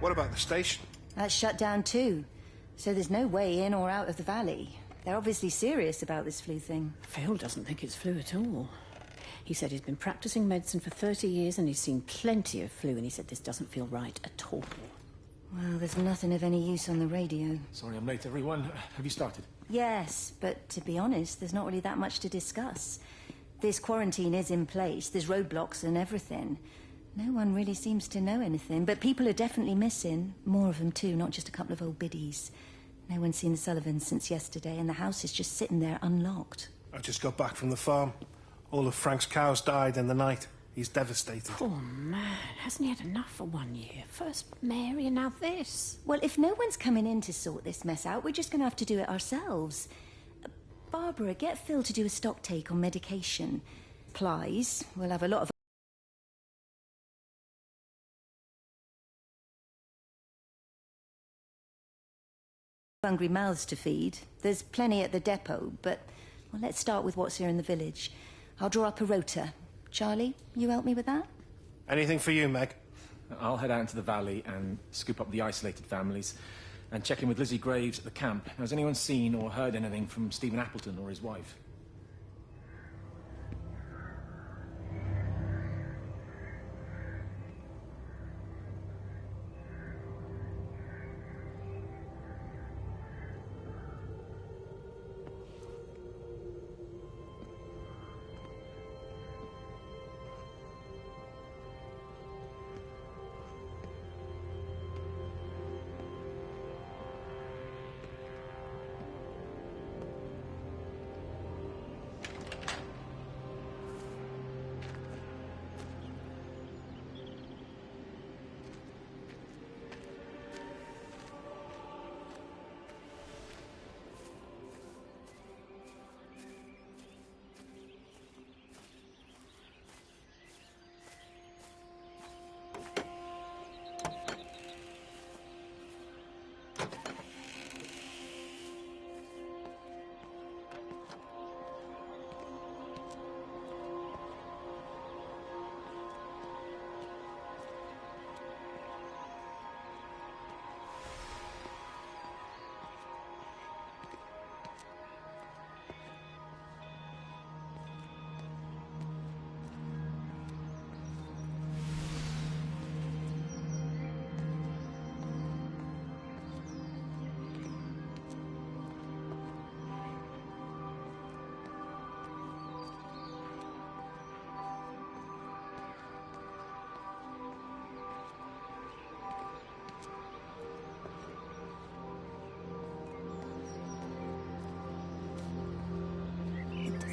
What about the station? That's shut down too. So there's no way in or out of the valley. They're obviously serious about this flu thing. Phil doesn't think it's flu at all. He said he's been practicing medicine for 30 years and he's seen plenty of flu, and he said this doesn't feel right at all. Well, there's nothing of any use on the radio. Sorry I'm late, everyone. Have you started? Yes, but to be honest, there's not really that much to discuss. This quarantine is in place, there's roadblocks and everything. No one really seems to know anything, but people are definitely missing. More of them too, not just a couple of old biddies. No one's seen the Sullivans since yesterday, and the house is just sitting there unlocked. I just got back from the farm. All of Frank's cows died in the night. He's devastated. Poor man, hasn't he had enough for 1 year? First Mary and now this. Well, if no one's coming in to sort this mess out, we're just going to have to do it ourselves. Barbara, get Phil to do a stock take on medication. Supplies, we'll have a lot of hungry mouths to feed. There's plenty at the depot, but well, let's start with what's here in the village. I'll draw up a rota. Charlie, you help me with that? Anything for you, Meg? I'll head out into the valley and scoop up the isolated families and check in with Lizzie Graves at the camp. Has anyone seen or heard anything from Stephen Appleton or his wife?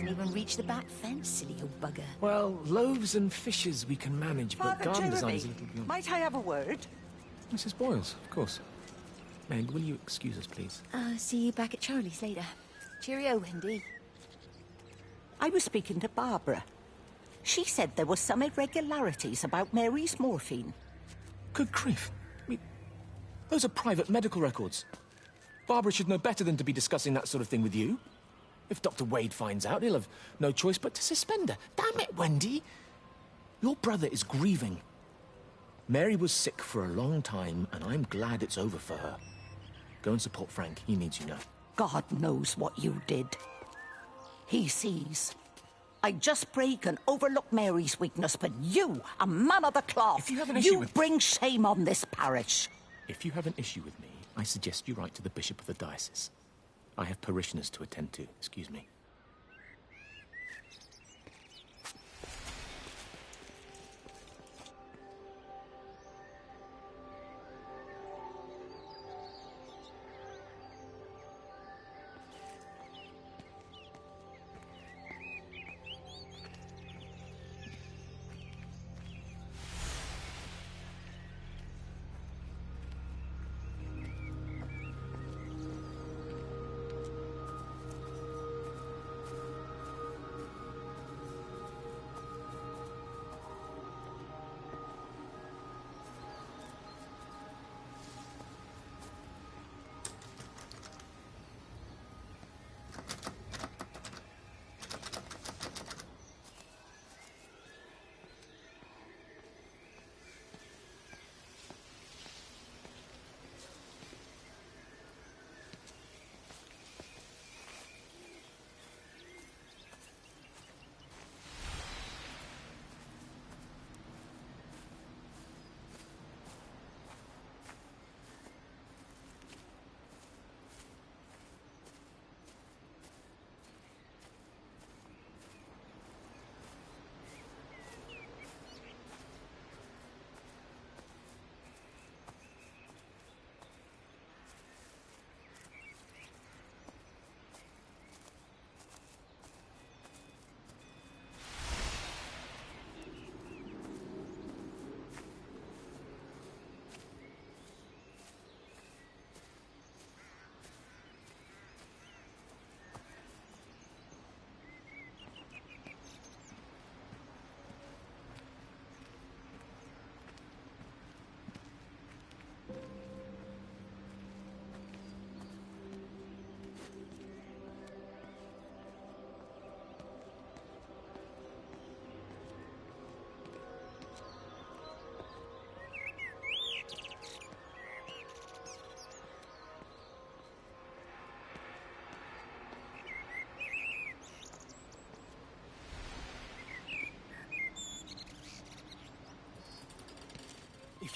Even reach the back fence, silly old bugger. Well, loaves and fishes we can manage, but garden design is a little beyond... Might I have a word? Mrs. Boyles, of course. Meg, will you excuse us, please? See you back at Charlie's later. Cheerio, Wendy. I was speaking to Barbara. She said there were some irregularities about Mary's morphine. Good grief. I mean, those are private medical records. Barbara should know better than to be discussing that sort of thing with you. If Dr. Wade finds out, he'll have no choice but to suspend her. Damn it, Wendy! Your brother is grieving. Mary was sick for a long time, and I'm glad it's over for her. Go and support Frank. He needs you now. God knows what you did. He sees. I just break and overlook Mary's weakness, but you, a man of the cloth, if you have an issue with... bring shame on this parish. If you have an issue with me, I suggest you write to the Bishop of the Diocese. I have parishioners to attend to. Excuse me.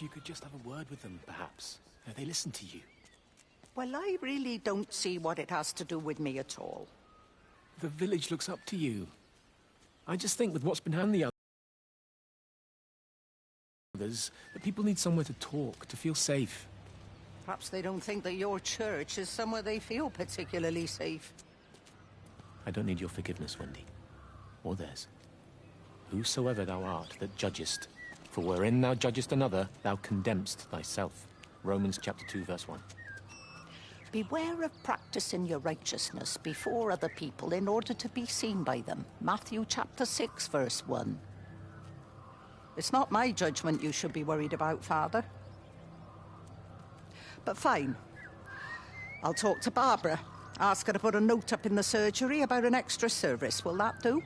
If you could just have a word with them, perhaps. They listen to you. Well, I really don't see what it has to do with me at all. The village looks up to you. I just think with what's been happening the others, that people need somewhere to talk, to feel safe. Perhaps they don't think that your church is somewhere they feel particularly safe. I don't need your forgiveness, Wendy. Or theirs. Whosoever thou art that judgest, for wherein thou judgest another, thou condemnest thyself. Romans chapter 2, verse 1. Beware of practicing your righteousness before other people in order to be seen by them. Matthew chapter 6, verse 1. It's not my judgment you should be worried about, Father. But fine. I'll talk to Barbara. Ask her to put a note up in the surgery about an extra service. Will that do?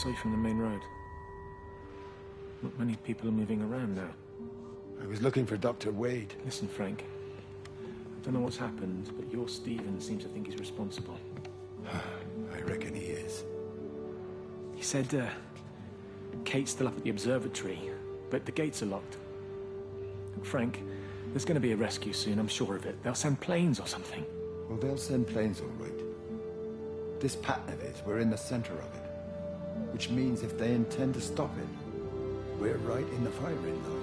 saw you from the main road. Not many people are moving around now. I was looking for Dr. Wade. Listen, Frank. I don't know what's happened, but your Stephen seems to think he's responsible. I reckon he is. He said, Kate's still up at the observatory, but the gates are locked. Frank, there's going to be a rescue soon, I'm sure of it. They'll send planes or something. Well, they'll send planes, all right. This pattern of his, we're in the center of it. Which means if they intend to stop it, we're right in the firing line.